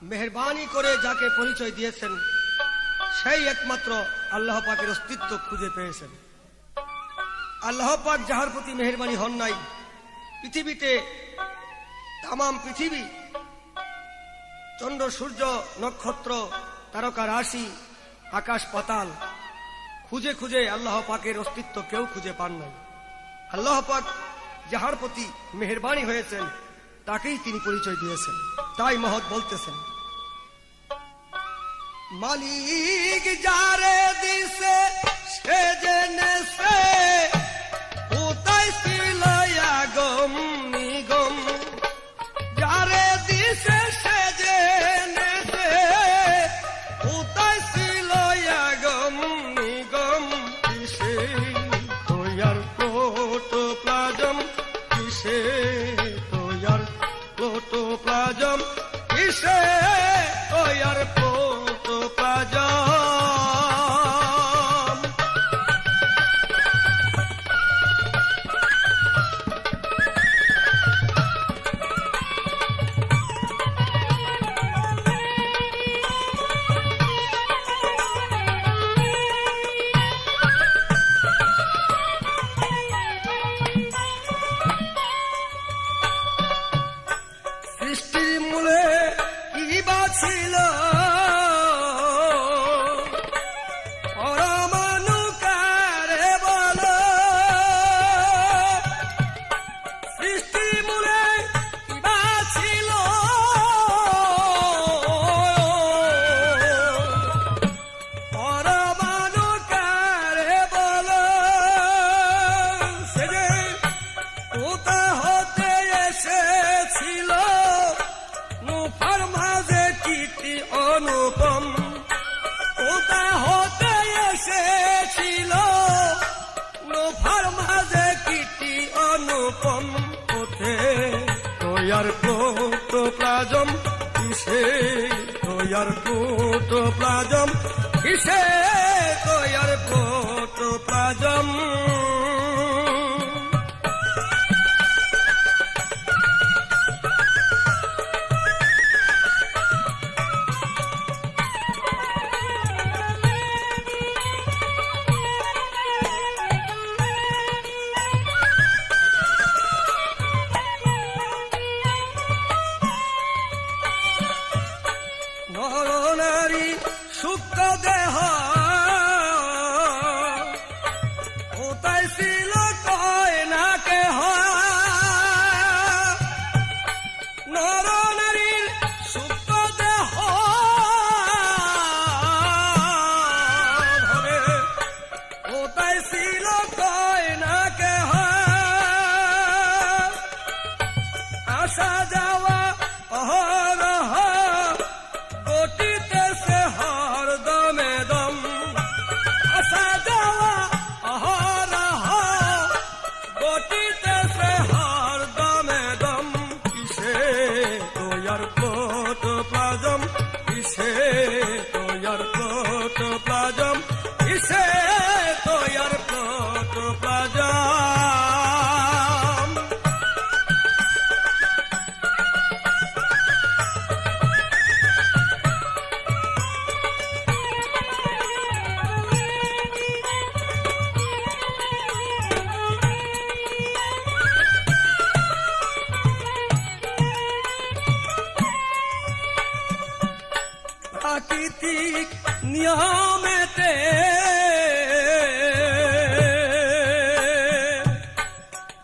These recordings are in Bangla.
মেহেরবানি করে যাকে পরিচয় দিয়েছেন সেই একমাত্র আল্লাহ পাকের অস্তিত্ব খুঁজে পেয়েছেন। আল্লাহ পাক যাহার প্রতি মেহেরবানি হন নাই, পৃথিবীতে তামাম পৃথিবী, চন্দ্র সূর্য নক্ষত্র তারকা রাশি আকাশ পাতাল খুঁজে খুঁজে আল্লাহ পাকের অস্তিত্ব কেউ খুঁজে পান নাই। আল্লাহ পাক যাহার প্রতি মেহেরবানি হয়েছেন তাকেই তিনি পরিচয় দিয়েছেন। তাই মহৎ বলতেছেন, মালিক যারে দিছে সে জেনেছে কোথায় ছিল আগম নিগম, যারে দিছে সে জেনেছে কোথায় ছিল আগম নিগম, কিসে তোয়ার প্রোটোপ্লাজম, কিসে তোয়ার প্রোটোপ্লাজম, কিসে তোয়ার প্রোটোপ্লাজম। সৃষ্টির মূলে কি বা ছিল পরমাণু কারে বল, সৃষ্টির মূলে কি বা ছিল পরমাণু কারে বল, সে যে কোথা হতে এসেছিল নুফার মাঝে কীর্তি অনুপম, কোথা হতে এসেছিল নুফার মাঝে কীর্তি অনুপম, কোথে তোয়ার প্রোটোপ্লাজম, কিসে তোয়ার প্রোটোপ্লাজম, কিসে তোয়ার প্রোটোপ্লাজম। নরনারী সূক্ষ্ম দেহ কোথায় ছিল কয় না কেহ, নরনারীর সূক্ষ্ম দেহ ভাবে কোথায় ছিল কয় না কেহ, আসা যাওয়া অহরহ গতিতেছে হরদমে দম, আসা যাওয়া অহরহ গতিতেছে হরদমে দম, কিসে তোয়ার প্রোটোপ্লাজম, কিসে তোয়ার প্রোটোপ্লাজম, কিসে তোয়ার প্রোটোপ্লাজম। প্রাকৃতিক নিয়মেতে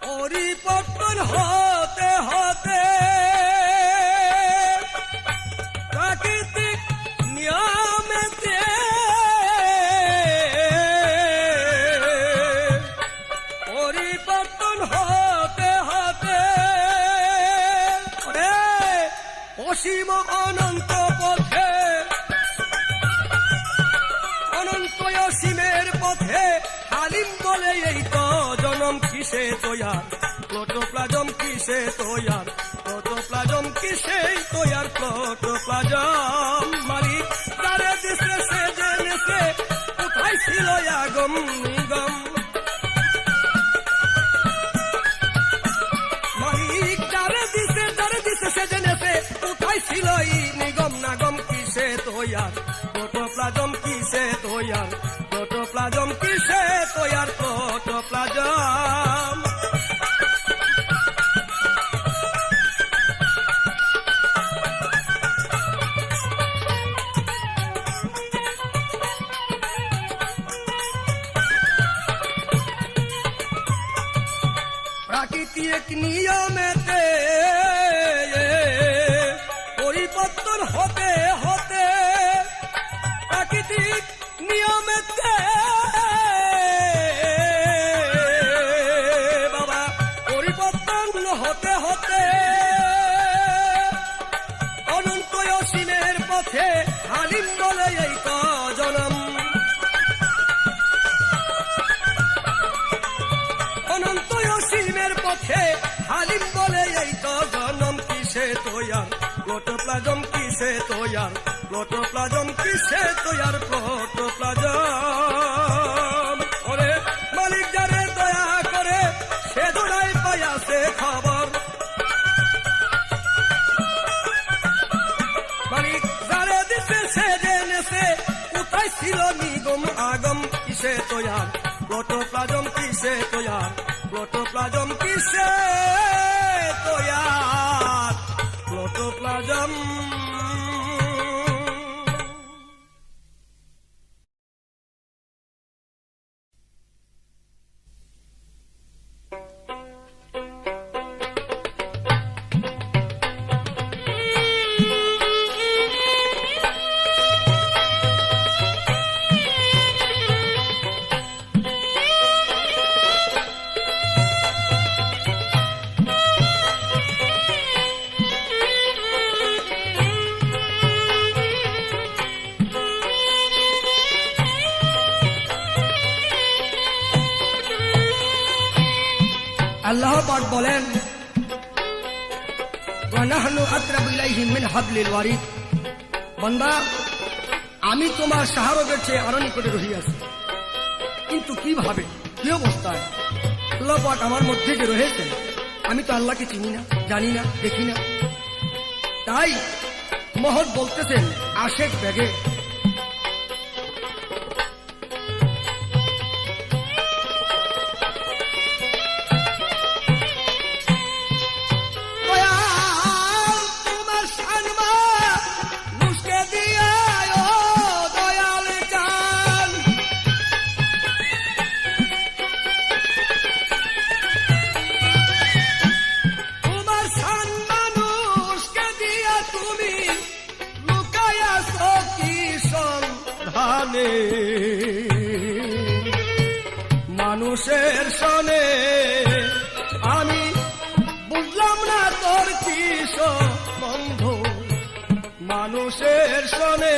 পরিবর্তন হতে হতে, প্রাকৃতিক নিয়মেতে পরিবর্তন হতে হতে, অসীম অনন্ত পথে, অনন্ত অসীমের পথে হালিম বলে এই তো জনম, কিসে তোয়ার প্রোটোপ্লাজম, কিসে তোয়ার প্রোটোপ্লাজম, কিসে তোয়ার প্রোটোপ্লাজম। মালিক যারে দিছে সে জেনেছে কোথায় ছিল আগম নিগম, মালিক যারে দিছে সে জেনেছে কোথায় ছিল নিগম না তৈয়ার প্রোটোপ্লাজম কিসে তৈয়ার প্রোটোপ্লাজম কিসে তৈয়ার প্রোটোপ্লাজম প্রাকৃতিক নিয়মেতে পরিবর্তন হতে হতে প্রাকৃতিক নিয়মেতে বাবা পরিবর্তন হতে হতে অনন্ত অসীমের পথে হালিম বলে এই জনম অনন্ত অসীমের পথে হালিম বলে এই জনম কিসে তৈয়ার প্রোটোপ্লাজম কিসে তৈয়ার প্রোটোপ্লাজম কিসে তৈয়ার প্রোটোপ্লাজম ওরে মালিক যারে দয়া করে সে দৌড়াই পাইয়াছে খবর মালিক যারে দিছে সে জেনেছে কোথায় ছিল নিগম আগম কিসে তৈয়ার প্রোটোপ্লাজম কিসে তৈয়ার প্রোটোপ্লাজম কিসে তৈয়ার প্রোটোপ্লাজম আল্লাহ পাক বলেন ওয়ানাহনু আকরাবু ইলাইহি মিন হাবলিল ওয়ারিদ বান্দা আমি তোমার শাহরগের চেয়ে আরো নিকটে রহিয়াছি কিন্তু কিভাবে কি অবস্থায় আল্লাহ পাক আমার মধ্যে যে রয়েছেন আমি তো আল্লাহকে চিনি না জানি না দেখি না তাই মহৎ বলতেছেন আশেক ব্যাগে মানুষের সনে আমি বুঝলাম না তোর কি বন্ধু মানুষের সনে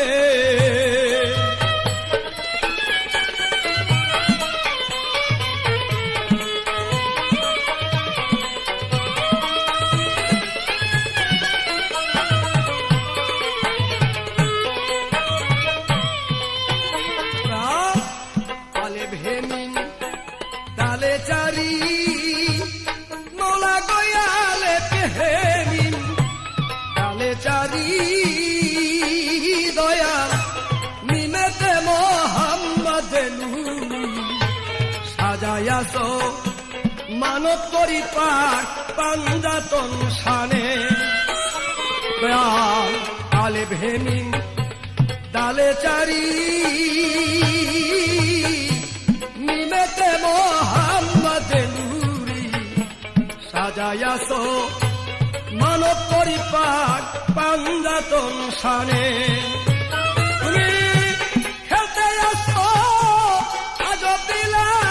মানব পরিপাক পাঞ্জাতন শানে দয়াল আলে ভেমিং ডালে চারি নিমেতে মোহাম্মদ নূরি সাজায়াস মানব পরিপাক পাঞ্জাতন শানে তুমি খেলতে আসো আজব বিলায়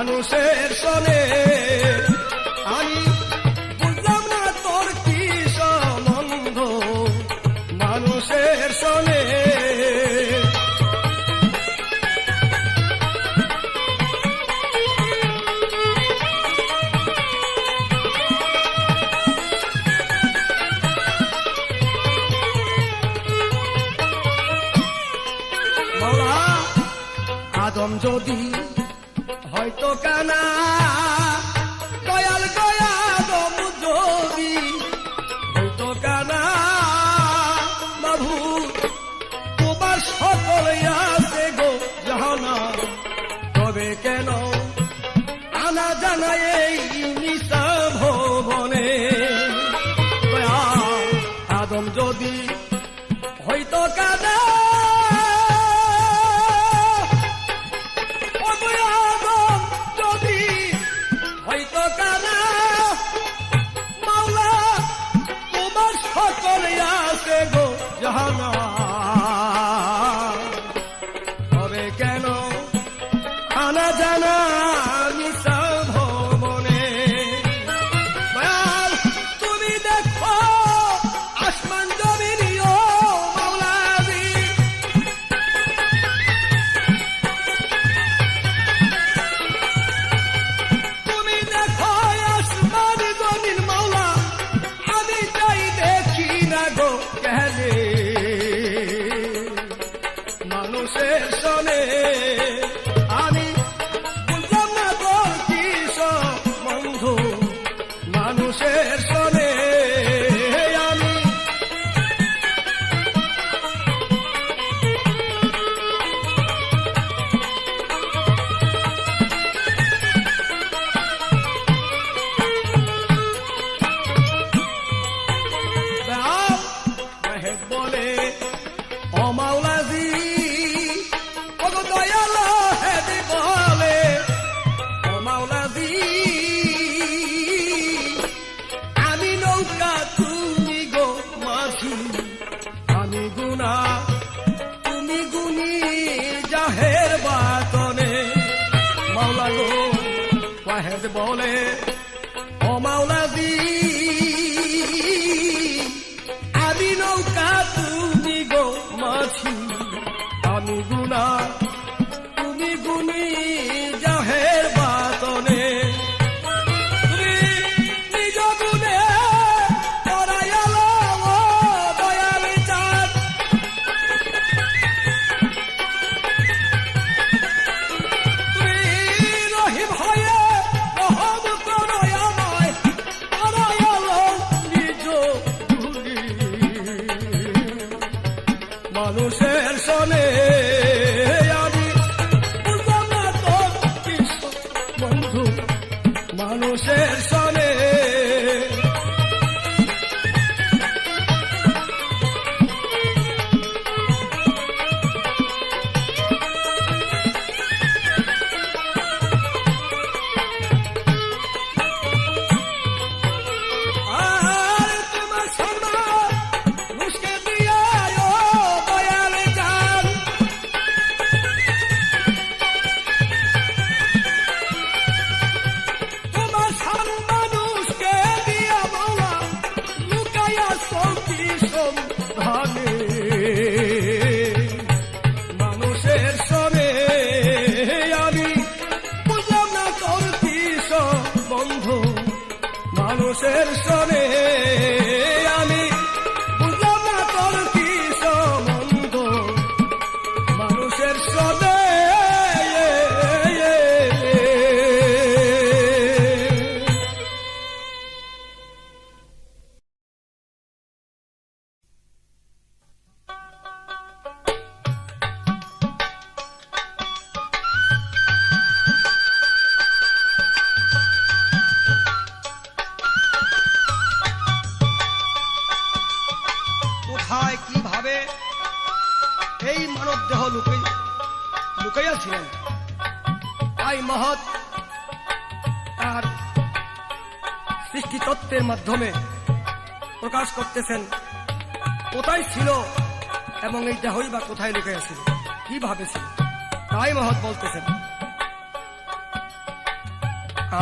মানুষের সনে আমি বুঝলাম না তোর কি সম্বন্ধ আদম যদি হয়তো কানা, দয়াল গয়া আদম যদি হয়তো কানা, বাবু তোমার সকল আছে গো জাহানা, তবে কেন আনা জানা এই নিশা ভবনে? আদম যদি হয়তো কানা, আদম যদি হয়তো কানা, মাওলা তোমার সকল আছে গো জাহানা, তবে কেন আনা জানা নিশা ভবনে? তুমি দেখো আসমান জমিনিও মাওলাজি, তুমি দেখো আসমান জমিন মাওলা, আমি তাই দেখি না গো কেনে মানুষের সনে। আমি বুঝলাম না তোর কি বন্ধু মানুষের সনে। আমি বলে ও মাওলাজি, ও গো দয়াল হেদি বলে ও মাওলাজি, আমি নৌকা তুমি গো মাঝি, আমি গুনা তুমি গুনি জাহের বাতনে। মাওলা গো ওয়াহেদ বলে ও মাওলাজি, আমি নৌকা তুমি গো মাঝি, আমি গুনা তুমি গুনি জাহের বাতনে। তুমি নিজ গুণে পরায়াল ও দয়াল চাঁদ, তুমি রহিম হয়ে রহম করো আমায়, পরায়াল নিজ গুণী মানুষের সনে। আমি বুঝলাম না তোর কি বন্ধু মানুষের সনে। আর তোমার সম্মান মুসকে দিয়া ও দয়াল চাঁদ, তোমার সম্মান মুসকে দিয়া মাওলা লুকাইয়া সৌকি সন্ধানে মানুষের সনে। আমি বুঝলাম না তোর কি বন্ধু মানুষের সনে। আমি বুঝলাম না তোর কি সম্বন্ধ মানুষের সনে। কোথায় কিভাবে এই মানব দেহ লুকাইয়াছিলেন, তাই মহৎ তার সৃষ্টিতত্ত্বের মাধ্যমে প্রকাশ করতেছেন কোথায় ছিল এবং এই দেহই বা কোথায় লুকাইয়াছিল, কিভাবে ছিল। তাই মহৎ বলতেছেন,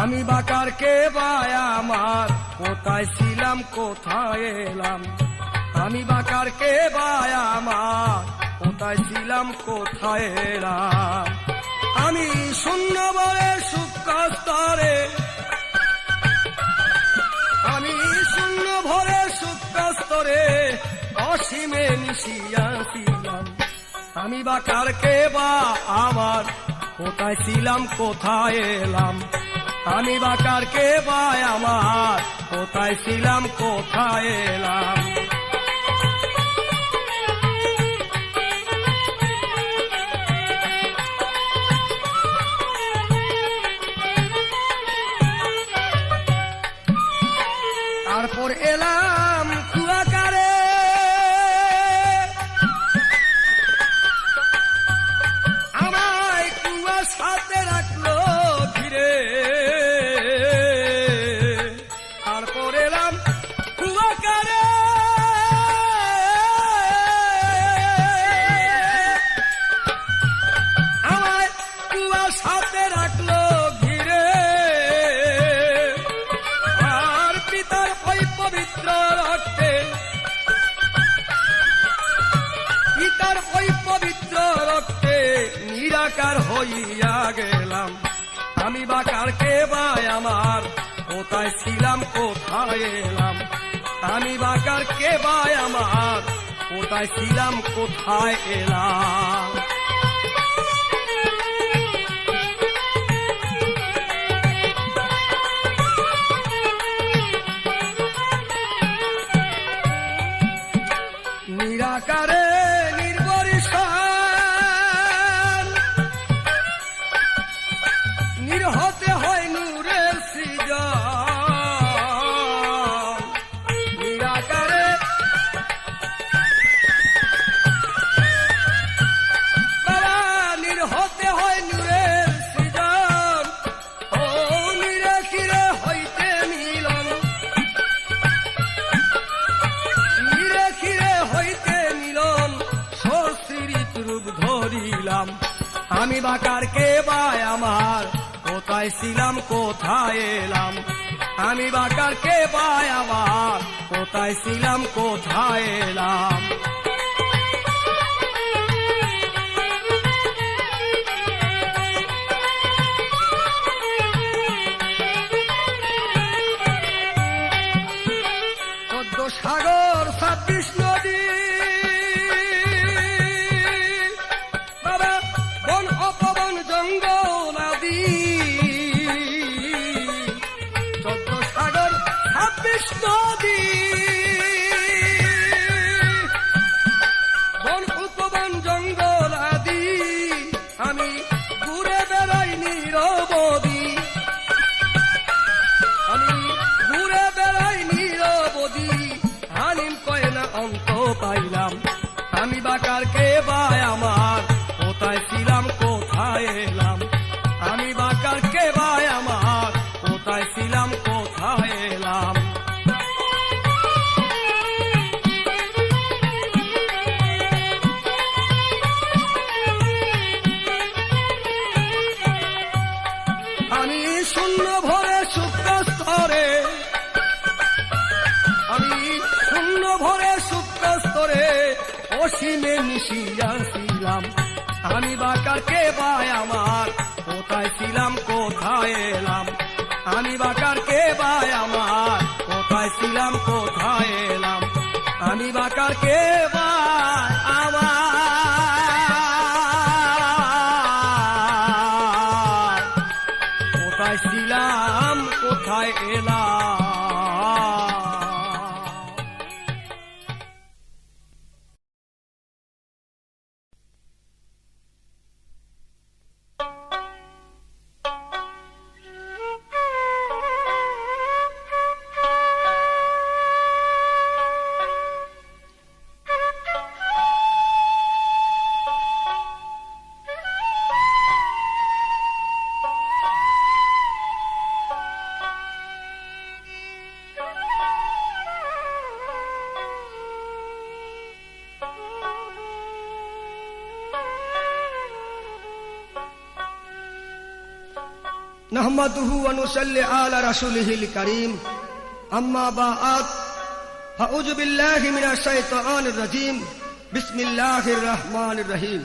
আমি বাকার কে বায় আমার, কোথায় ছিলাম কোথায় এলাম। আমি বাকার কে বায় আমার, কোথায় ছিলাম কোথায় এলাম। আমি শূন্য বলে সূক্ষ্ম স্তরে, আমি শূন্য ভরে সূক্ষ্ম স্তরে অসীমে মিশিয়াছিলাম। আমি বাকার কে বা আমার, কোথায় ছিলাম কোথায় এলাম, আমি বাকার কে ভাই আমার, কোথায় ছিলাম কোথায় এলাম। তারপর এলাম কুয়াকারে, আমায় কুয়ার সাথে রাখলো ঘিরে। তারপর এলাম কুয়াকারে, আমায় কুয়ার সাথে রাখলো ঘিরে। আর পিতার ওই পবিত্র রক্তে, পিতার ওই পবিত্র রক্তে নিরাকার হইয়া গেলাম, আমি বাকার কে ভাই আমার, কোথায় ছিলাম কোথায় এলাম। আমি বাকার কে ভাই আমার, কোথায় ছিলাম কোথায় এলাম। নিরাকারে নির্বরিশান, নির্হতে হয় নূরের সৃজন। নিরাকারে বাবা, নির্হতে হয় নূরের সৃজন। ও নিরে খিরে হইতে মিলন, নিরে খিরে হইতে মিলন, সশ্রীরিত রূপ ধরিলাম, আমি বাকার কে ভাই আমার, কোথায় ছিলাম কোথায় এলাম। আমি বাকার কে ভাই আমার, কোথায় ছিলাম কোথায় এলাম। সাগর 26 নদী, বাবা বন অপবন জঙ্গল আদি। 14 সাগর 26 নদী, বন উপবন জঙ্গল আদি। আমি ঘুরে বেড়াই নিরবধি, আমি ঘুরে বেড়াই নিরবধি, হালিম কয় না অন্ত পাইলাম, আমি বাকার কে ভাই আমার, কোথায় ছিলাম কোথায় এলাম। আমি বাকার কে ভাই আমার, কোথায় ছিলাম কোথায় এলাম। আমি শূন্য ভরে সুপ্ত স্তরে, আমি শূন্য ভরে সুপ্ত স্তরে অসীমে মিশিয়াছিলাম, আমি বাকার কে ভাই আমার, কোথায় ছিলাম কোথায় এলাম। আমি বাকার কে ভাই আমার, কোথায় ছিলাম কোথায় এলাম। আমি বাকার কে ভাই আমার, কোথায় ছিলাম কোথায় এলাম। नहमदुहु व नुसल्ली अला रसूलिहिल करीम अम्मा बाद फअऊज़ु बिल्लाहि मिनश शैतानिर रजीम बिस्मिल्लाहिर रहमानिर रहीम।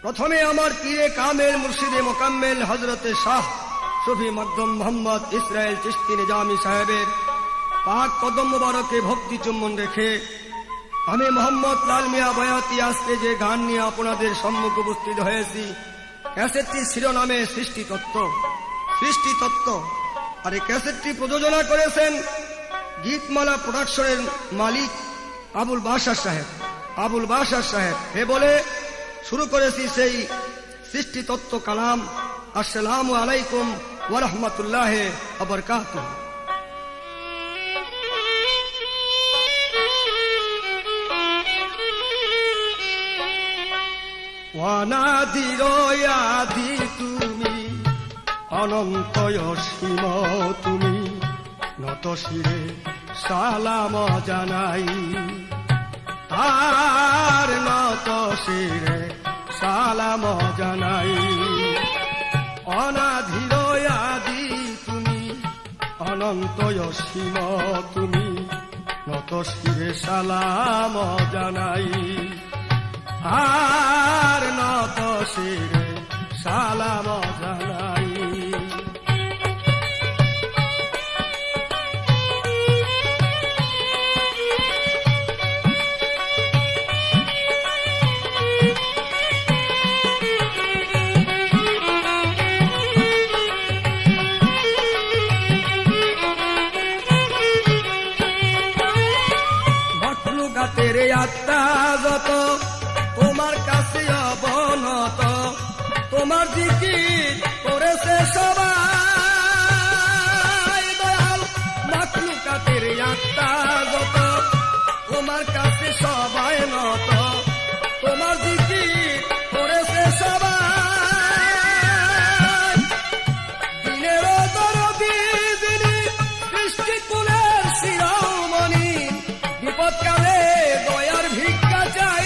प्रथमे आमार पीरे कामेल मुर्शिदे मोकाम्मेल हजरते शाह सूफी मखदूम मोहम्मद इस्राइल चिश्ती निजामी साहेबेर पाक कदम मुबारके भक्ति चुम्बन रेखे আমি মোহাম্মদ লাল মিয়া বয়াতি আজকে যে গান নিয়ে আপনাদের সম্মুখে উপস্থিত হয়েছি ক্যাসেটটির শিরোনামে সৃষ্টিতত্ত্ব। সৃষ্টিতত্ত্ব আর এই ক্যাসেটটি প্রযোজনা করেছেন গীতমালা প্রোডাকশনের মালিক আবুল বাশার সাহেব। আবুল বাশার সাহেব এ বলে শুরু করেছি সেই সৃষ্টিতত্ত্ব কালাম। আসসালামু আলাইকুম ওয়া রাহমাতুল্লাহি ওয়া বারাকাতুহু। অনাদির আদি তুমি, অনন্ত অসীম তুমি, নত শিরে সালাম জানাই, আর নত শিরে সালাম জানাই। অনাদির আদি তুমি, অনন্ত অসীম তুমি, নত শিরে সালাম জানাই, আর নত শিরে সালাম জানাই। মখলুকাতের আত্মা যত তোমার কাছে অবনত, তোমার জিকির করেছে সবাই দয়াল। মখলুকাতের আত্মা যত তোমার কাছে সবাই নত, তোমার জিকির করেছে সবাই। দিনের দরদি যিনি, সৃষ্টিকুলের শিরোমণি, বিপদকালে দয়ার ভিক্ষা চাই।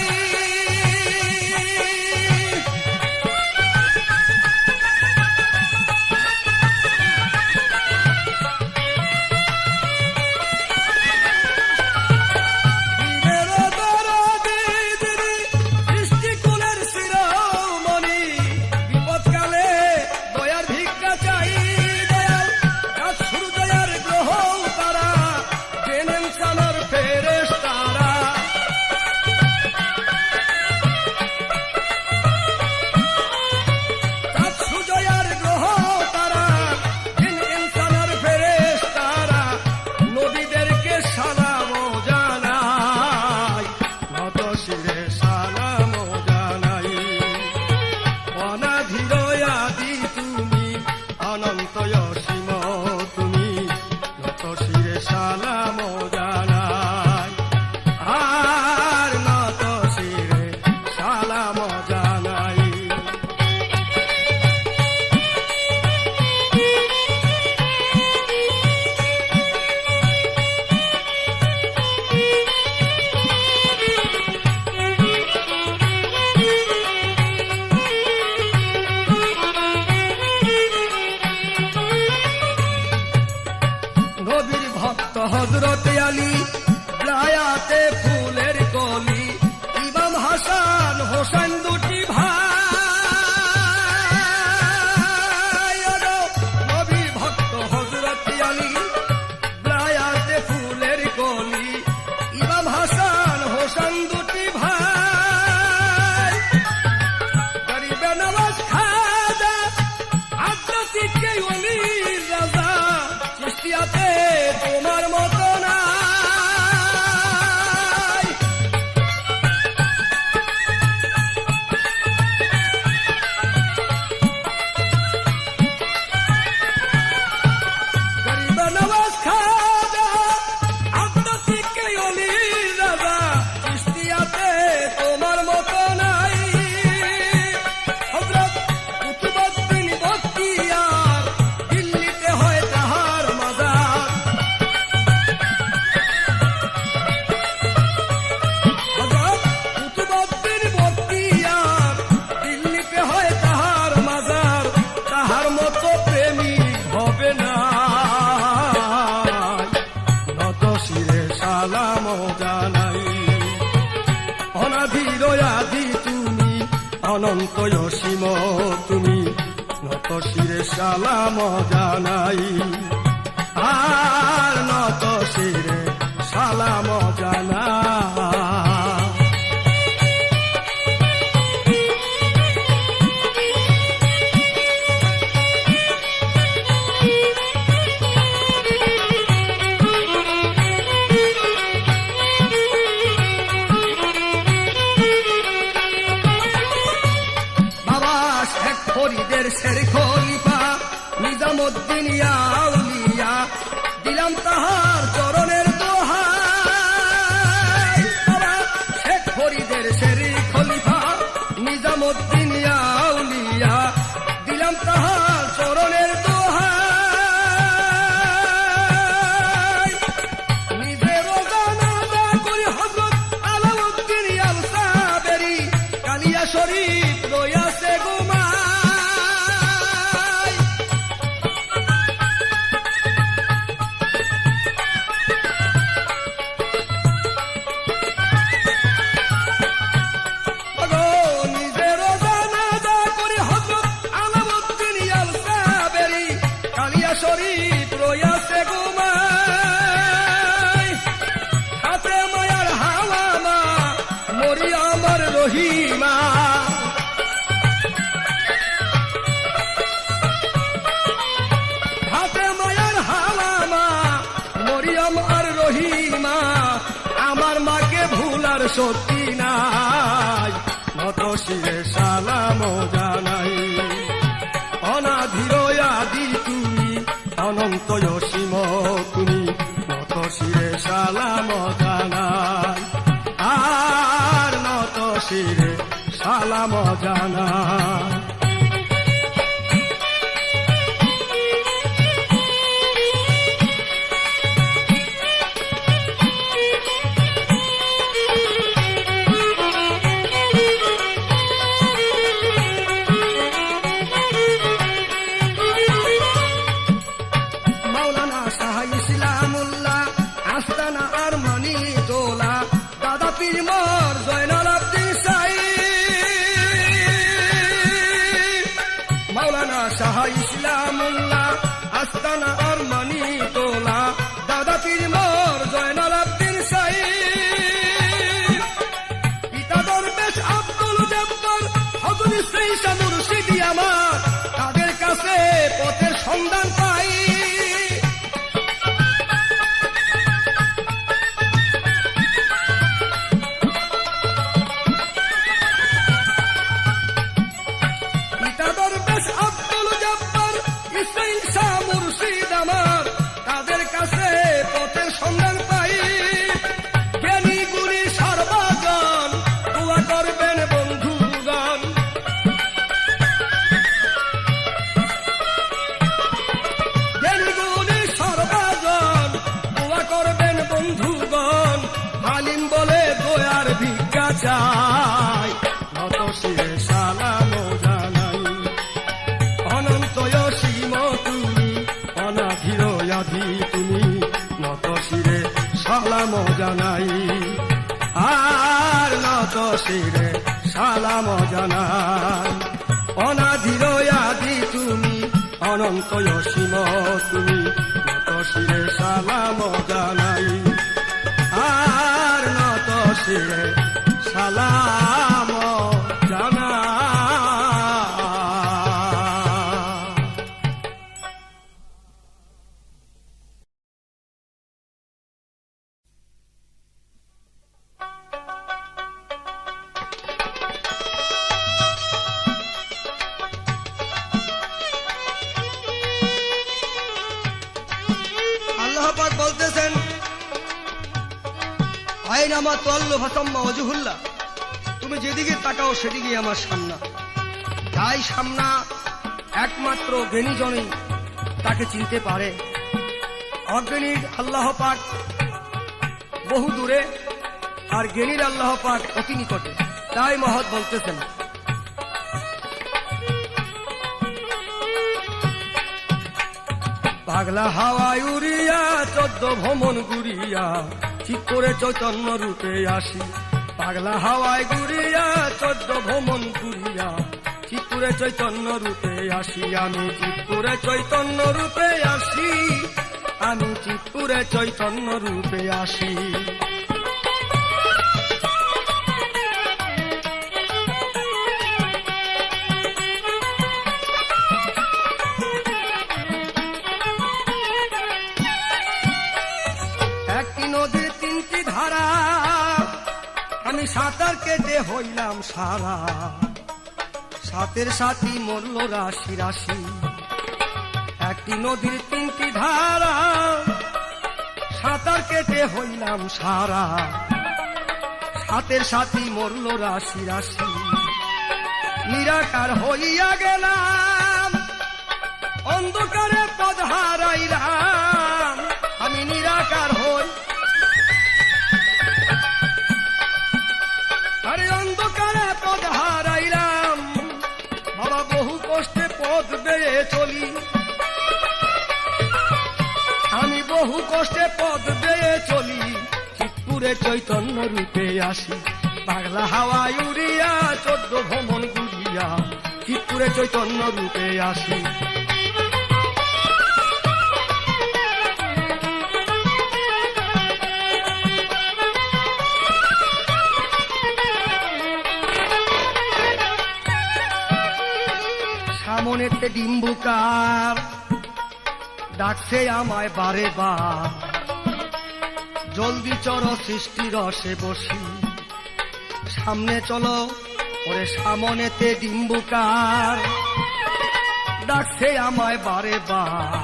হযরত আলী রায়াতে ফুলের কলি, ইমাম হাসান হোসেন দুটি ভাই। নবীর ভক্ত হযরত আলী রায়াতে ফুলের কলি, ইমাম হাসান হোসেন দুটি ভাই। গরিবে নওয়াজ খাজা আব্বাসির কে ওলি রাজা, চিশতিয়াতে তোমার মতো নাই। গরিব নওয়াজ খাজা আব্বাসির কে ওলি রাজা, চিশতিয়াতে তোমার মতো নাই। হযরত কুতুবউদ্দিন বখতিয়ার, দিল্লিতে হয় তাহার মাজার। হযরত কুতুবউদ্দিন বখতিয়ার, দিল্লিতে হয় তাহার মাজার। তাহার মতো প্রেমিক হবে না, নত শিরে সালাম জানাই। অনাদির আদি তুমি, অনন্ত অসীম তুমি, নত শিরে সালাম জানাই, আর নত শিরে সালাম জানাই। শের খলিফা নিজামুদ্দিন আউলিয়া দিলাম তাহার চরণের দোহাই বাবা শেখ ফরিদের শের খলিফা নিজামুদ্দিন আউলিয়া দিলাম তাহার চরণের দোহাই নিজেরও জানাজা করি হযরত আলাউদ্দিন আল সাবেরি কালিয়া শরীফ রয়াছে ঘুমায় ওগো নিজেরও জানাজা করি হযরত আলাউদ্দিন আল সাবেরি কালিয়া শরীফ রয়াছে ঘুমায় হাতে মায়ার হাওয়া মা মরিয়মের রহিমা হাতে মায়ার হাওয়া মা মরিয়ম আর রহিমা আমার মাকে ভুলার শক্তি নাই নত শিরে সালাম জানাই অনাধির আদি তুমি অনন্ত অসীম তুমি নত শিরে সালাম জানাই আর নত শিরে সালাম জানাই মাওলানা শাহ ইসলামুল্লাহ আস্তানা আর মানি দোলা দাদা পীর মোর জয়নাল আব্দিন সাই মাওলানা শাহ ইসলামুল্লাহ আস্তানা আর মানি দোলা দাদা পীর মোর জয়নাল আব্দিন সাই পিতা দরবেশ আব্দুল জব্বার হযরত ঈসা মুর্শিদি আমার তাদের কাছে পথের সন্ধান পাই পিতা দরবেশ আব্দুল জব্বার ঈসা মুর্শিদ আমার তাদের কাছে পথের সন্ধান পাই জ্ঞানী গুণী সর্বজন দোয়া করবেন বন্ধুগণ জ্ঞানী গুণী সর্বজন দোয়া করবেন বন্ধুগণ হালিম বলে দয়ার ভিক্ষা চাই নত শিরে সালাম জানাই অনন্ত অসীম তুমি অনাধির আদি তুমি নত শিরে সালাম জানাই আর নত শিরে সালাম জানাই অনাধির আদি তুমি অনন্ত অসীম তুমি নত শিরে সালাম জানাই আর নত শিরে সালাম জানাই আল্লাহ পাক বলতেছেন আইনামা তোয়াল্লু ফাসাম্মা ওয়াজহুল্লাহ তুমি যেদিকে তাকাও সেদিকে আমার সামনা তাই সামনা একমাত্র জ্ঞানী জনই তাকে চিনতে পারে অজ্ঞানীর আল্লাহ পাক বহু দূরে আর জ্ঞানীর আল্লাহ পাক অতি নিকটে তাই মহৎ বলতেছেন পাগলা হাওয়ায় উড়িয়া 14 ভ্রমণ ঘুরিয়া ঠিক করে চৈতন্য রূপে আসি পাগলা হাওয়ায় ঘুরিয়া 14 ভ্রমণ ঘুরিয়া ঠিক করে চৈতন্য রূপে আসি আমি চিত্তুরে চৈতন্য রূপে আসি আমি চিত্তুরে চৈতন্য রূপে আসি নদীর 3টি ধারা আমি সাঁতার কেটে হইলাম সারা সাতের সাথী মরল রাশি রাশি, একটি নদীর তিনটি ধারা, সাঁতার কেটে হইলাম সারা। সাতের সাথী মরল রাশি রাশি, নিরাকার হইয়া গেলাম, অন্ধকারে পদ হারাইলাম। আমি নিরাকার হই, আরে অন্ধকারে পদ হারাইলাম। বাবা বহু কষ্টে পদ বেয়ে চলি, আমি বহু কষ্টে পদ বেয়ে চলি। চিৎপুরে চৈতন্য রূপে আসি, পাগলা হাওয়ায় উড়িয়া 14 ভ্রমণ ঘুরিয়া। চিৎপুরে চৈতন্য রূপে আসি। সামনেতে ডিম্বুকার ডাকছে আমায় বারে বার, জলদি চলো সৃষ্টি রসে বসি। সামনে চলো ওরে সামনেতে ডিম্বুকার ডাকছে আমায় বারে বার,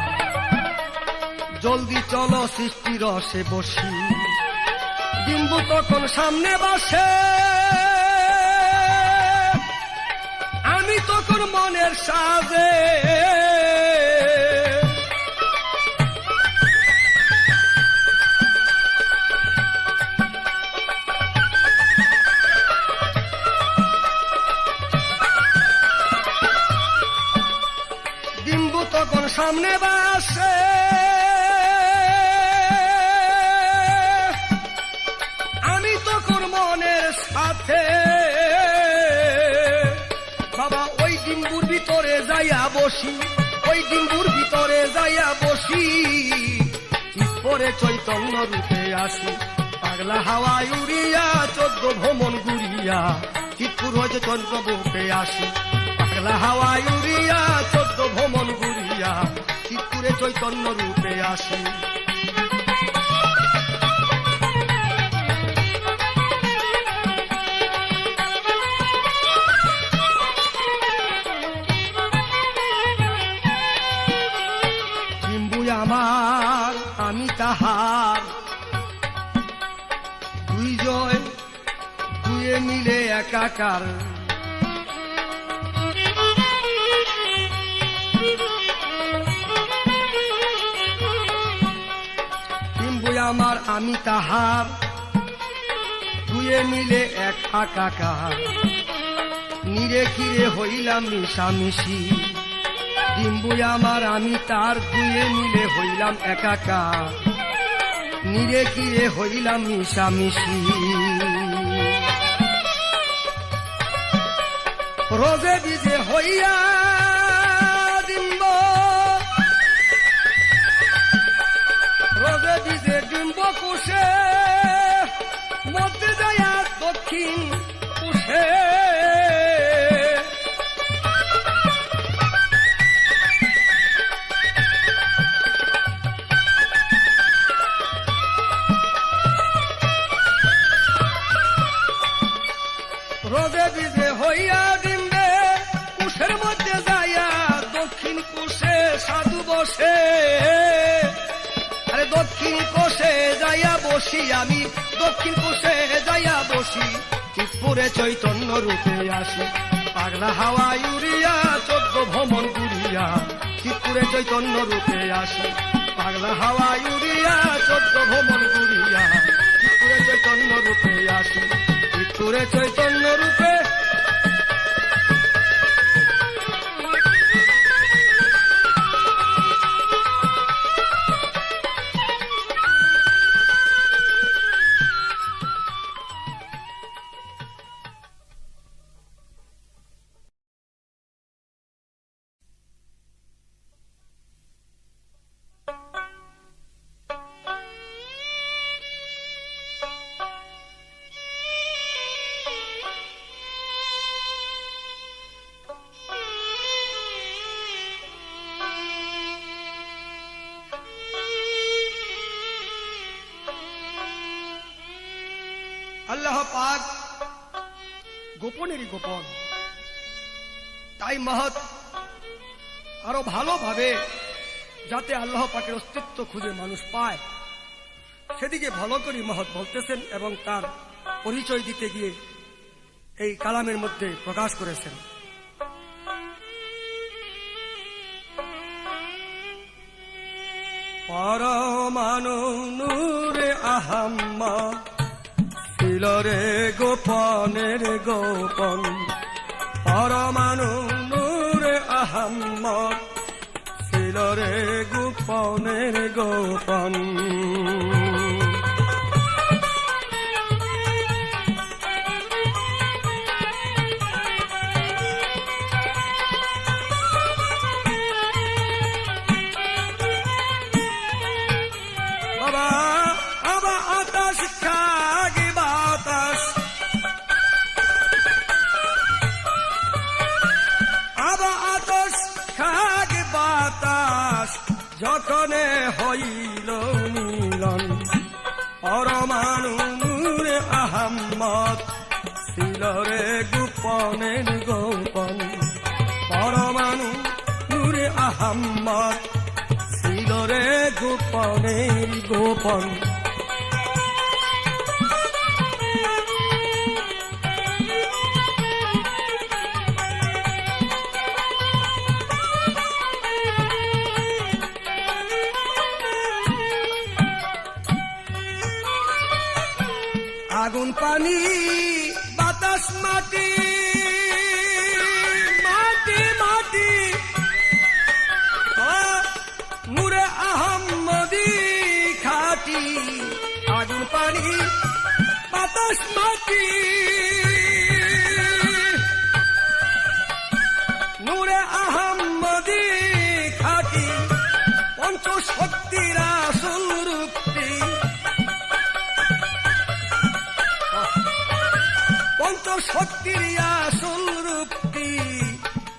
জলদি চলো সৃষ্টি রসে বসি। ডিম্বু তখন সামনে বসে, আমি তখন মনের সাজে। ডিম্বু তখন সামনে বসে, আমি তখন মনের সাথে। বাবা ওই ডিম্বুর ভিতরে যাইয়া বসি, ওই ডিম্বুর ভিতরে যাইয়া বসি। চিৎপুরে চৈতন্য রূপে আসি, পাগলা হাওয়ায় উড়িয়া 14 ভ্রমণ ঘুরিয়া। চিৎপুর হইতে চৈতন্য রূপে আসি, পাগলা হাওয়ায় উড়িয়া 14 ভ্রমণ ঘুরিয়া। চিৎপুরে চৈতন্য রূপে আসি। আমার আমি তাহার, দুইজন দুয়ে মিলে একাকার। ডিম্বু আমার আমি তাহার, দুয়ে মিলে একাকার। নিরে কিরে হইলাম মিশামিশি, ডিম্বু আমার আমি তার, দুয়ে মিলে হইলাম একাকার। নিরে কিরে হইলাম মিশামিশি। রোজে বিজে হইয়া ডিম্ব, রোজে বিজে ডিম্ব কুশে, মধ্যে যাইয়া দক্ষিণ কুশে। রোজে বিজে হইয়া ডিম্বে কুশের মধ্যে যাইয়া দক্ষিণ কুশে সাধু বসে। আরে দক্ষিণ কোষে যাইয়া বসি, আমি দক্ষিণ কোষে যাইয়া বসি। চিৎপুরে চৈতন্য রূপে আসি, পাগলা হাওয়ায় উড়িয়া 14 ভ্রমণ ঘুরিয়া। চিৎপুরে চৈতন্য রূপে আসি, পাগলা হাওয়ায় উড়িয়া 14 ভ্রমণ ঘুরিয়া। চিৎপুরে চৈতন্য রূপে আসি, চিৎপুরে চৈতন্য রূপে। আল্লাহ পাক গোপনেরই গোপন তাই মহৎ আরো ভালোভাবে যাতে আল্লাহ পাকের অস্তিত্ব খুঁজে মানুষ পায় সেদিকে ভালো করে মহৎ বলতেছেন এবং তার পরিচয় দিতে গিয়ে এই কালামের মধ্যে প্রকাশ করেছেন। পরমাণু নূরে আহাম্মদ ছিল রে গোপনের গোপন, পরমাণু নূরে আহাম্মদ ছিল রে গোপনের গোপন। যখনে হইল মিলন পরমাণু নূরে আহাম্মদ ছিল রে গোপনের গোপন, পরমাণু নূরে আহাম্মদ ছিল রে গোপনের গোপন। আগুন পানি বাতাস মাটি মাটি মাটি নূরে আহাম্মদি খাটি, আগুন পানি বাতাস মাটি নূরে আহাম্মদি খাটি, পঞ্চশক্তির আসল রূপটি, পঞ্চশক্তির আসল রূপটি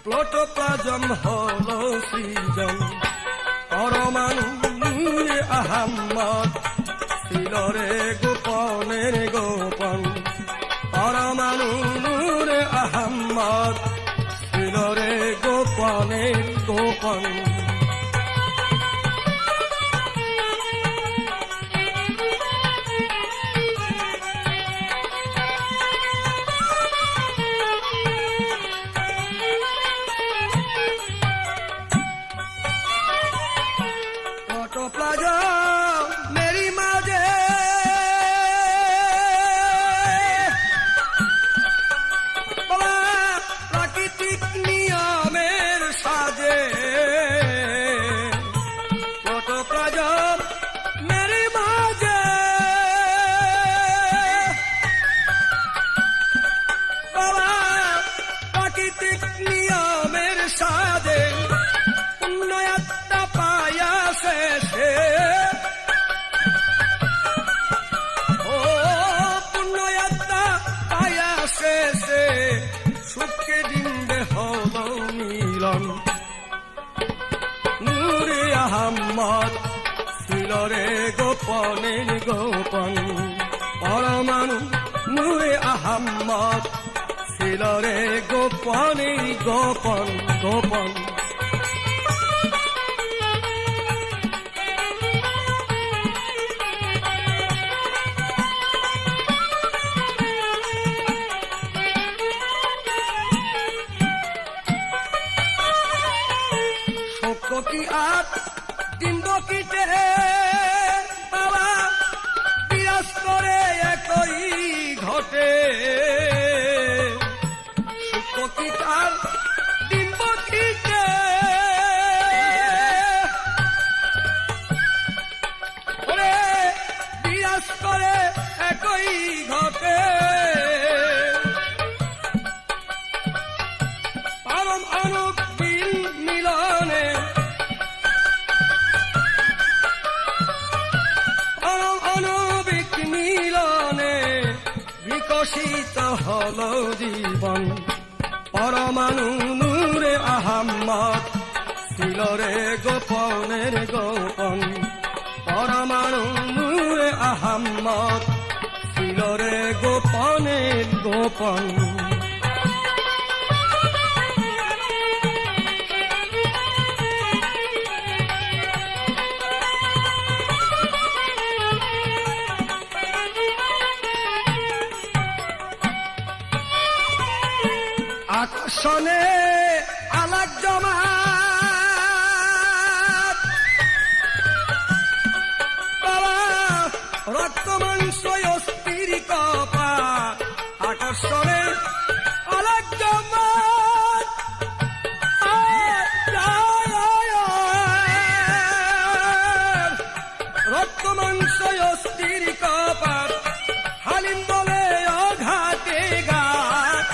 প্লোটোপ্লাজম হল সৃজন, পরমাণু নূরে আহাম্মদ ছিল রে গোপনের গোপন, পরমাণু নূরে আহাম্মদ ছিল রে গোপনের গোপন। মেরি মাঝে বাবা প্রাকৃতিক নিয়মের সাজে, প্রোটোপ্লাজম মেরি মাঝে বাবা প্রাকৃতিক নিয়মের সাজে উন্নয়তা পায়া শেষে, ও পুণ্যয়াত্রা পায়া শেষে সুখে ডিম্বে হল মিলন, নূরে আহাম্মদ ছিল রে গোপনের গোপন, পরমাণু নূরে আহাম্মদ ছিল রে গোপনের গোপন গোপন। কি আত ডিম্বকিতে বাবা বিরাজ করে একই ঘটে, সুখকিতার ডিম্বকিতে ওরে বিরাজ করে একই ঘটে, পরম অনুপ মিলনে অনবিক মিলনে বিকশিত হল জীবন, পরমাণু নূরে আহাম্মদ ছিল রে গোপনের গোপন, পরমাণু নূরে আহাম্মদ ছিল রে গোপনের গোপন। আকর্ষণে আলাক জমাত বাবা রক্ত মাংস অস্থির কপাট আকর্ষণে আলাক জমাত রক্ত মাংস অস্থির কপাট হালিম বলে অঘাতে ঘাট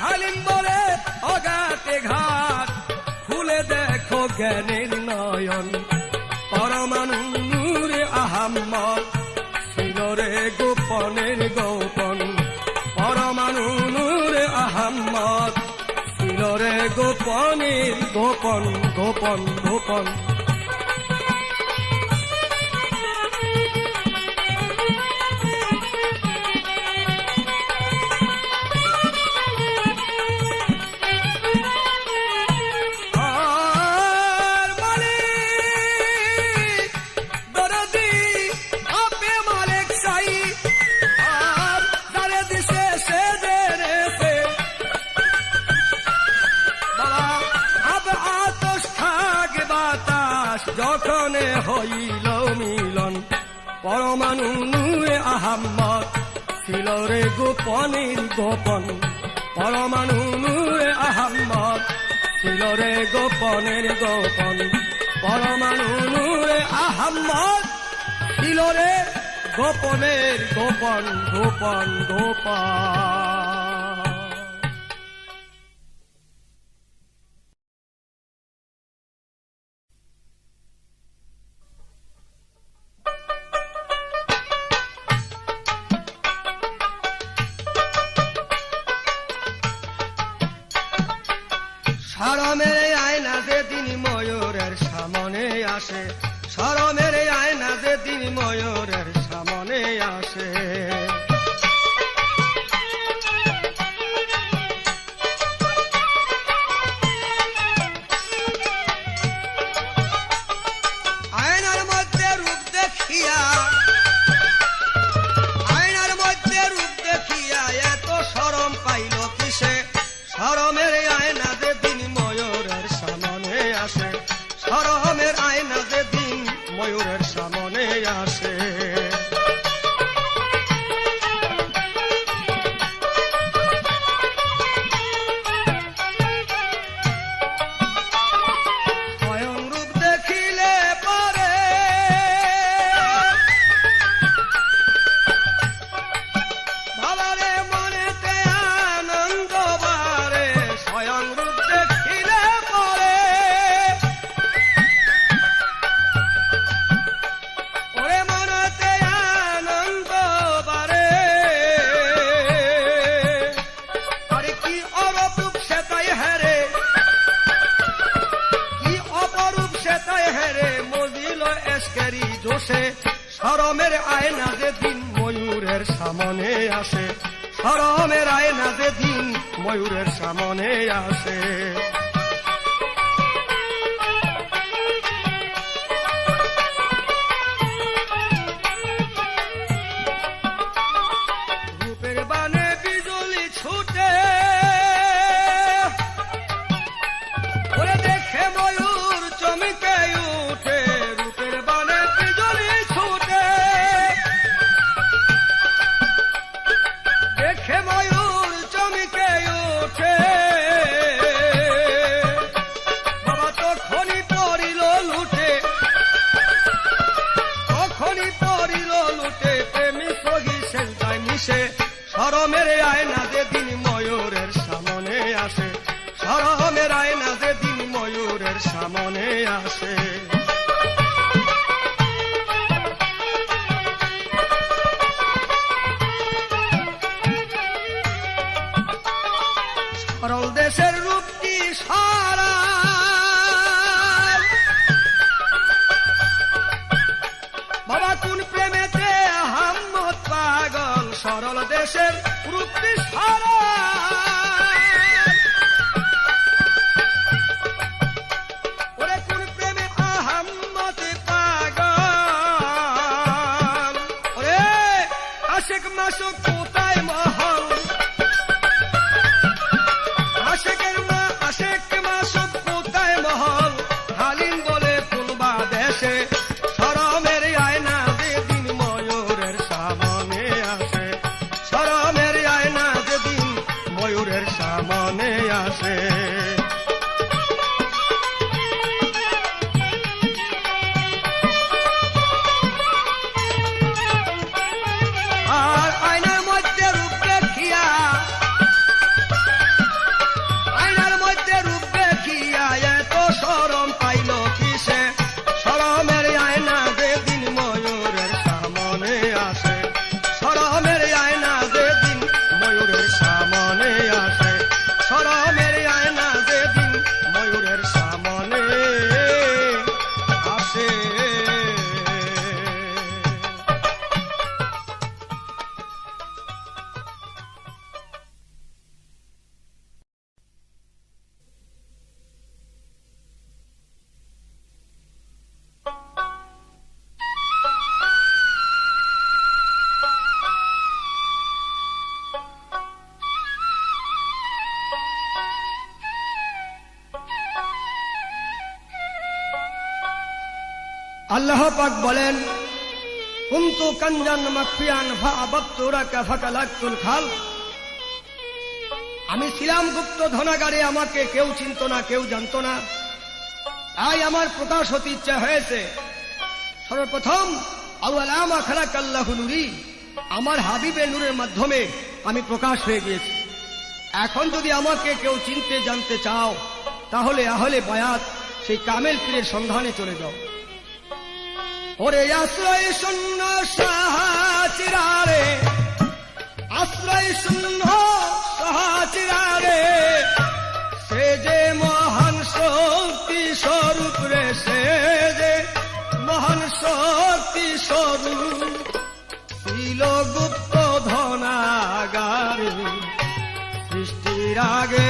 হালিম বলে অঘাতে ঘাট খুলে দেখো জ্ঞানের নয়ন পরমাণু নূরে আহাম্মদ ছিল রে গোপনের গোপন পরমাণু নূরে আহাম্মদ ছিল রে গোপনের গোপন গোপন গোপন যখন হইল মিলন পরমাণু নূরে আহাম্মদ ছিল রে গোপনের গোপন পরমাণু নূরে আহাম্মদ ছিল রে গোপনের গোপন পরমাণু নূরে আহাম্মদ ছিল রে গোপনের গোপন গোপন গোপন শরমের আয়না যেদিন ময়ূরের সামনে আসে শরমের আয়না যেদিন ময়ূরের সামনে আসে আয়নার মধ্যে রূপ দেখিয়া আয়নার মধ্যে রূপ দেখিয়া এত শরম পাইল কিসে শরমের আয়না যেদিন ময়ূরের সামনে আসে শরমের আয়না যেদিন ময়ূরের সামনে আসে স্বয়ং রূপ দেখিলে পরে ভাবারে মনেতে আনন্দ বারে স্বয়ং রূপ দেখিলে পরে ওরে মনেতে আনন্দ বারে আরে কি অপরূপ সে তাই হেরে কি অপরূপ সে তাই হেরে মজিল এসকেরি জোশে শরমের আয়না যেদিন ময়ূরের সামনে আসে শরমের আয়না যেদিন ময়ূরের সামনে আসে রূপের বানে বিজুলি ছুটে ওরে দেখে ময়ূর চমকে উঠে রূপের বানে বিজুলি ছুটে দেখে ময়ূর চমকে উঠে বাবা তখনই পড়িল লুটে তখনই পড়িল লুটে প্রেমী সহি সেন্তায় মিশে শরমের আয়না যেদিন ময়ূরের সামনে আসে শরমের আয়না যেদিন ময়ূরের সামনে আসে সরল দেশের রূপটি সারা বাবা কোন প্রেমেতে আহাম্মদ পাগল সরল দেশের রূপটি সারা ওরে কোন প্রেমে আহাম্মদ পাগল ওরে আশিক মাসুক কোথায় মহল আসে। আর আয়নার মধ্যে রূপ দেখিয়া, আয়নার মধ্যে রূপ দেখিয়া এত শরম পাইল কিসে, শরমের আয়না যেদিন ময়ূরের সামনে আসে, শরমের আয়না যেদিন ময়ূরের সামনে আসে, শরমের আয়না যেদিন ময়ূরের সামনে আসে। আল্লাহ পাক বলেন, কুনতু কানজান মাখফিয়ান ফাআবাদতু রাকা ফাকালাকতুল খাল। আমি ছিলাম গুপ্ত ধনাগারে, আমাকে কেউ চিনত না, কেউ জানত না, তাই আমার প্রকাশ হতে ইচ্ছা হয়েছে। সর্বপ্রথম আউয়ালামা খালাকাল্লাহু নূরি, আমার হাবিবের নূরের মাধ্যমে আমি প্রকাশ হয়ে গিয়েছি। এখন যদি আমাকে কেউ চিনতে জানতে চাও, তাহলে আহলে বায়াত সেই কামেল পীরের সন্ধানে চলে যাও। ওরে আশ্রয় শূন্য সাহাচিরারে, আশ্রয় শূন্য সাহাচিরারে, সে যে মহান শক্তি স্বরূপ রে, সে যে মহান শক্তি স্বরূপ, ছিল গুপ্ত ধনাগারে, সৃষ্টির আগে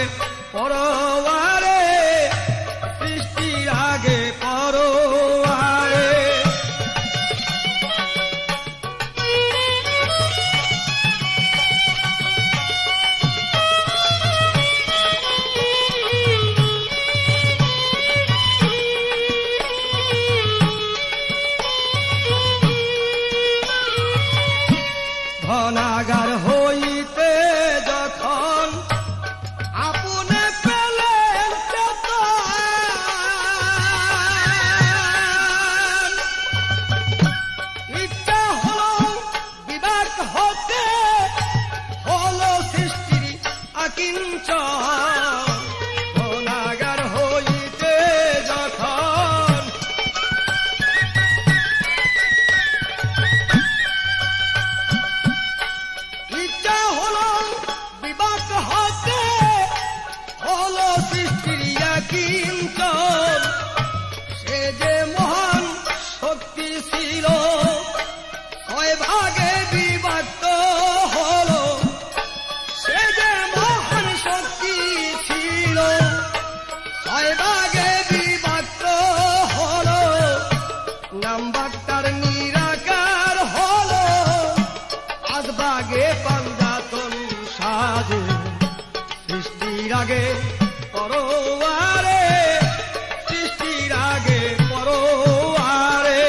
পরওয়ারে, সৃষ্টির আগে পরওয়ারে। ধনাগার হইতে যখন আপনে পেলেন চেতন, ইচ্ছা হলো বিবাদ হতে, হলো সৃষ্টির আকিঞ্চন। ধনাগার হইতে যখন ইচ্ছা হলো বিবাদ হতে, হলো সৃষ্টির আকিঞ্চন। সে যে মহান শক্তি ছিল, ছয় ভাগে বিভক্ত হলো, সে যে মহান শক্তি ছিল, ছয় ভাগে বিভক্ত হলো। নাম্বারটার নিরাকার হলো, আজ ভাগে পাঞ্জাতন সাজে, সৃষ্টির আগে পরওয়ারে, সৃষ্টির আগে পরওয়ারে।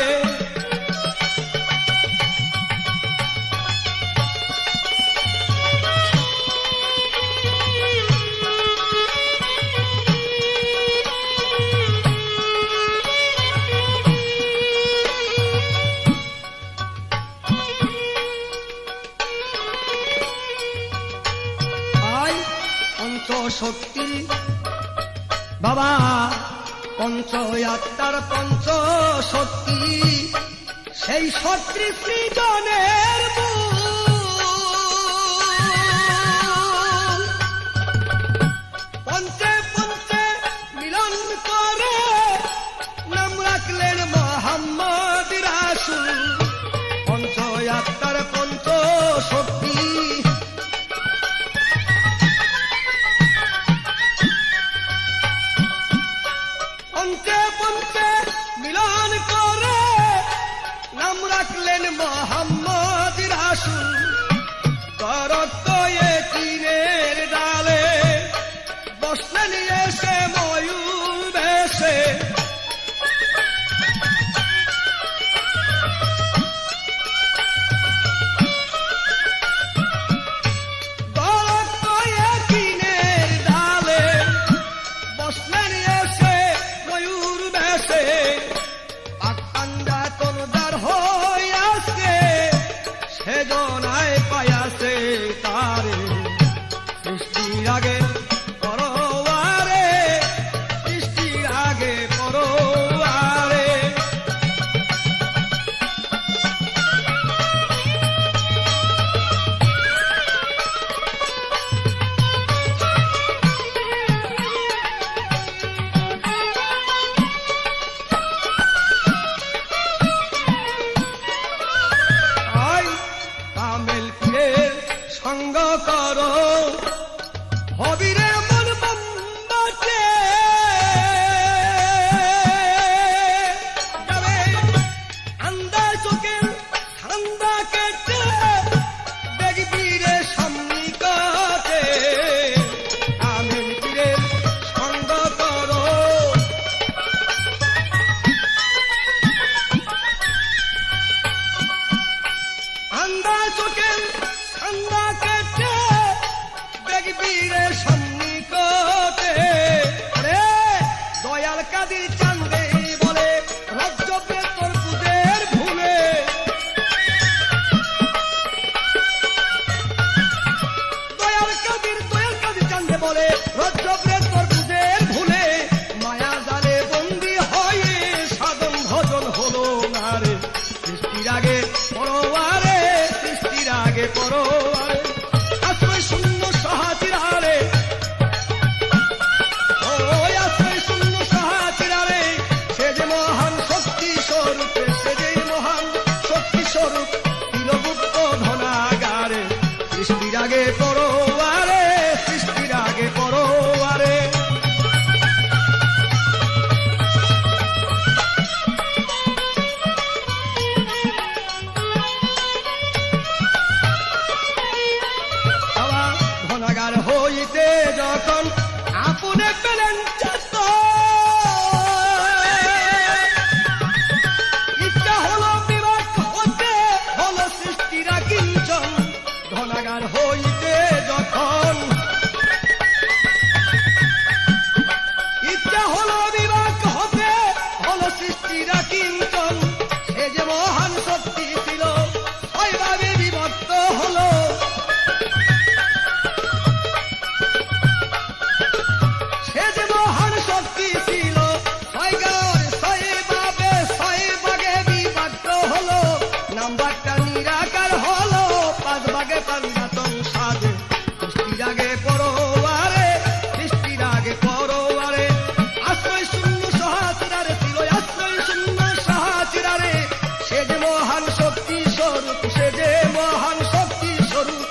আয় পঞ্চ শক্তি বাবা, পঞ্চ আত্মার পঞ্চ শক্তি, সেই শক্তি সৃজনের মূল। পঞ্চে পঞ্চে মিলন করে নাম রাখলেন মুহাম্মদ রাসূল। পঞ্চ আত্মার পঞ্চ শক্তি, পঞ্চে পঞ্চে মিলন করে নাম রাখলেন মুহাম্মদ রাসূল। আগে পরোয়ারে, সৃষ্টির আগে পরোয়ারে, আশ্রয় শূন্য সহাচিরারে ছিল, আশ্রয় শূন্য সহাচিরারে। সে যে মহান শক্তি স্বরূপ, সে যে মহান শক্তি স্বরূপ,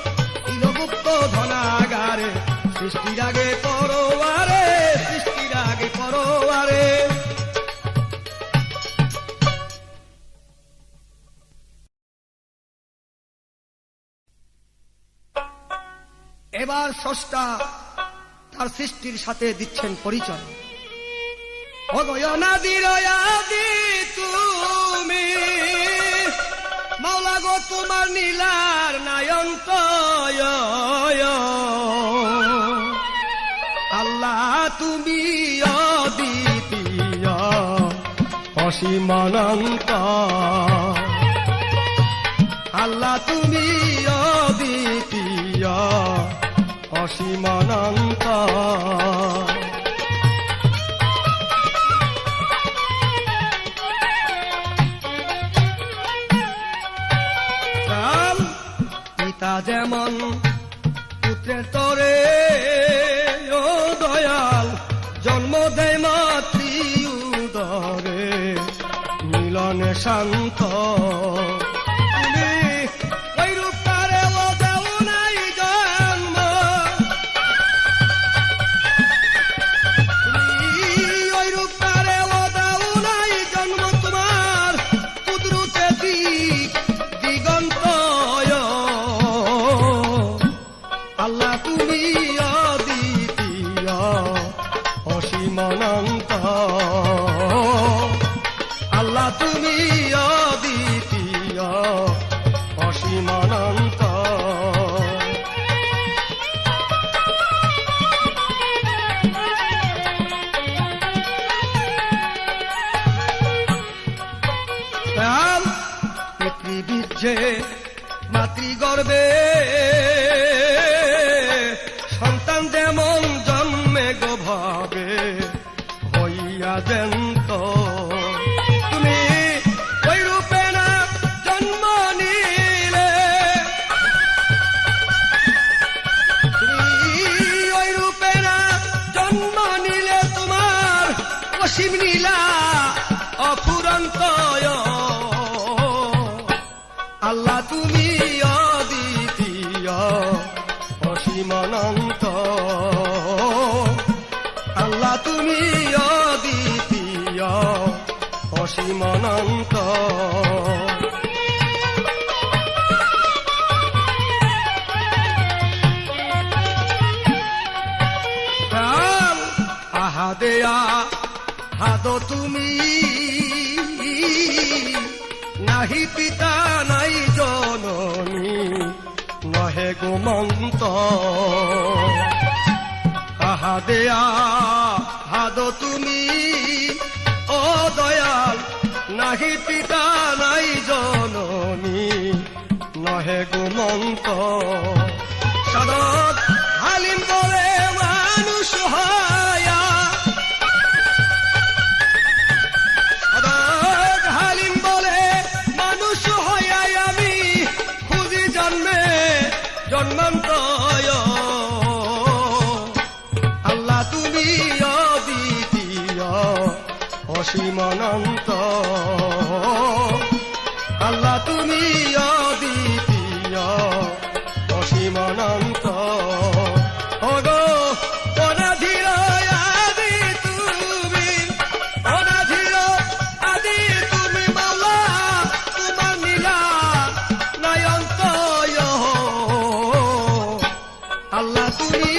ছিল গুপ্ত ধনাগারে। সৃষ্টির আগে পরোয়ারে, সৃষ্টির আগে পরোয়ারে। এবার স্রষ্টা তার সৃষ্টির সাথে দিচ্ছেন পরিচয়। অগয়নাদির আদি তুমি, মাওলা গো তোমার নীলার নায়ন্ত। আল্লাহ তুমি অদ্বিতীয় অসীমানন্ত, আল্লাহ তুমি অদ্বিতীয় অসীমানন্ত। পিতা যেমন পুত্রের তরে, ও দয়াল জন্ম দেয় মাতৃ উদরে, মিলনে শান্ত। তুমি ওই রূপকারে ও দেও নাই জন্ম, তুমি ওই রূপকারে ও দেও নাই জন্ম, তোমার কুদরতে দিগন্ত। আল্লাহ তুমি অদ্বিতীয় অসীমানন্ত, আল্লাহ তুমি অদ্বিতীয় অসীমানন্ত। পিতৃবীর্যে মাতৃগর্ভে সন্তান যেমন জন্মে গোভাবে হইয়া জ্যান্ত, তুমি ওই রূপে না জন্ম নিলে, তুমি ওই রূপে না জন্ম নিলে, তোমার অসীম নীলা অফুরন্ত। আল্লাহ তুমি অদ্বিতীয় অসীমানন্ত, আল্লাহ তুমি অদ্বিতীয় অসীমানন্ত। আহাদে আহাদ তুমি, নাহি পিতা নাই জননী, নহে গোমন্ত। আহাদে আহাদ তুমি, ও দয়াল নাহি পিতা নাই জননী, নহে গোমন্ত। সাদত হালিম বলে মানুষ হয়া, সাদত হালিম বলে মানুষ হয়া, আমি খুঁজি জন্মে জন্মান্ত। আল্লাহ তুমি অদ্বিতীয় অসীমানন্ত, আল্লাহ তুমি অদ্বিতীয় অসীমানন্ত। ওগো অনাধির আদি তুমি, অনাধির আদি তুমি, মাওলা তোমার নীলা নয়ন্ত। আল্লাহ তুমি